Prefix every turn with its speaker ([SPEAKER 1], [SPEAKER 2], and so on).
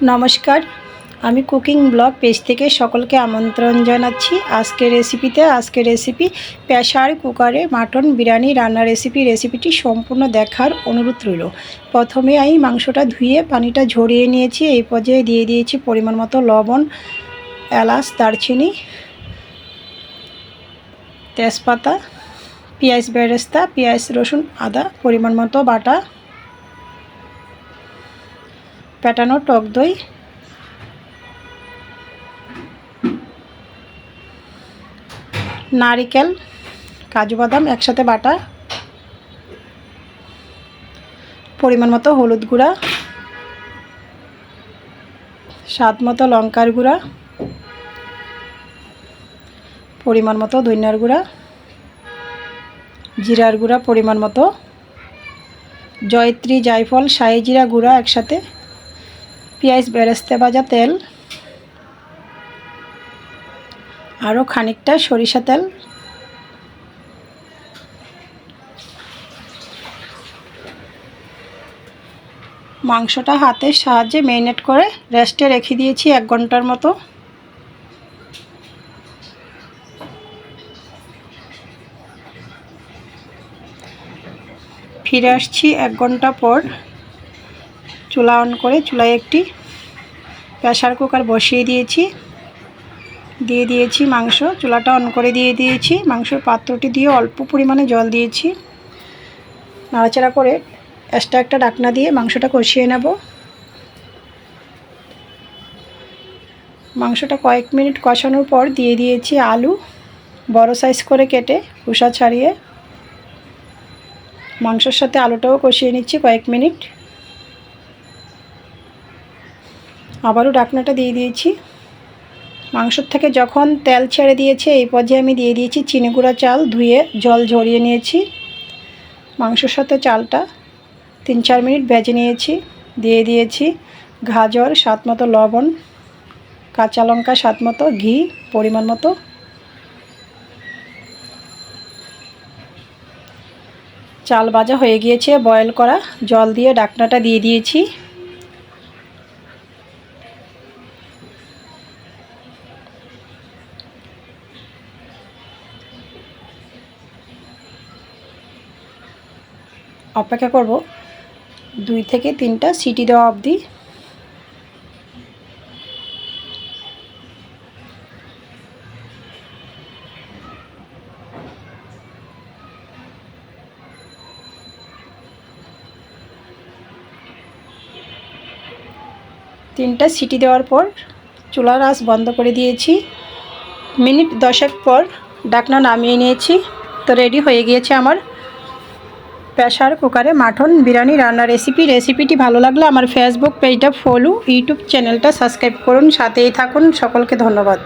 [SPEAKER 1] নমস্কার, আমি cooking blog page থেকে সকলকে আমন্ত্রণ জানাচ্ছি। আজকের রেসিপি প্রেসার কুকারে মাটন বিরিয়ানি রান্নার রেসিপিটি সম্পূর্ণ দেখার অনুরোধ রইল। প্রথমে আমি মাংসটা ধুয়ে পানিটা ঝরিয়ে নিয়েছি। এই পর্যায়ে দিয়ে দিয়েছি পরিমাণ মতো লবণ, এলাচ, দারচিনি, তেজপাতা, পেঁয়াজ বেরেস্তা, পেঁয়াজ, রসুন, আদা পরিমাণ মতো বাটা, ফেটানো টক দই, নারিকেল, কাজু বাদাম একসাথে বাটা, পরিমাণ মতো হলুদ গুঁড়া, স্বাদ মতো লঙ্কার গুঁড়া, পরিমাণ মতো ধনিয়ার গুঁড়া, জিরার গুঁড়া পরিমাণ মতো, জয়ত্রী, জায়ফল, শাহি জিরা গুঁড়া একসাথে, পেঁয়াজ বেরেস্তা ভাজা তেল, আরও খানিকটা সরিষা তেল, মাংসটা হাতের সাহায্যে ম্যারিনেট করে রেস্টে রেখে দিয়েছি 1 ঘন্টার মতো। ফিরে আসছি 1 ঘন্টা পর। চুলা অন করে চুলায় একটি প্রেসার কুকার বসিয়ে দিয়েছি। দিয়ে দিয়েছি মাংস, চুলাটা অন করে দিয়ে দিয়েছি। মাংসের পাত্রটি দিয়ে অল্প পরিমাণে জল দিয়েছি। নাড়াচাড়া করে এক্সট্রা একটা ঢাকনা দিয়ে মাংসটা কষিয়ে নেব। মাংসটা কয়েক মিনিট কষানোর পর দিয়ে দিয়েছি আলু, বড় সাইজ করে কেটে খোসা ছাড়িয়ে। মাংসের সাথে আলুটাও কষিয়ে নিচ্ছি কয়েক মিনিট। আবারও ঢাকনাটা দিয়ে দিয়েছি। মাংসর থেকে যখন তেল ছেড়ে দিয়েছে এই পর্যায়ে আমি দিয়ে দিয়েছি চিনি গুঁড়া চাল, ধুয়ে জল ঝরিয়ে নিয়েছি। মাংসের সাথে চালটা 3-4 মিনিট ভেজে নিয়েছি। দিয়ে দিয়েছি গাজর, স্বাদ মতো লবণ, কাঁচা লঙ্কা স্বাদ মতো, ঘি পরিমাণ মতো। চাল ভাজা হয়ে গিয়েছে, বয়েল করা জল দিয়ে ঢাকনাটা দিয়ে দিয়েছি। অপেক্ষা করব 2 থেকে 3টা সিটি দেওয়া অবধি। তিনটা সিটি দেওয়ার পর চুলার আঁচ বন্ধ করে দিয়েছি। মিনিট 10 পর ঢাকনা নামিয়ে নিয়েছি। তো রেডি হয়ে গিয়েছে আমার প্রেসার কুকারে মাটন বিরিয়ানি রান্নার রেসিপিটি ভালো লাগলে আমার ফেসবুক পেজটা ফলো, ইউটিউব চ্যানেলটা সাবস্ক্রাইব করুন, সাথেই থাকুন। সকলকে ধন্যবাদ।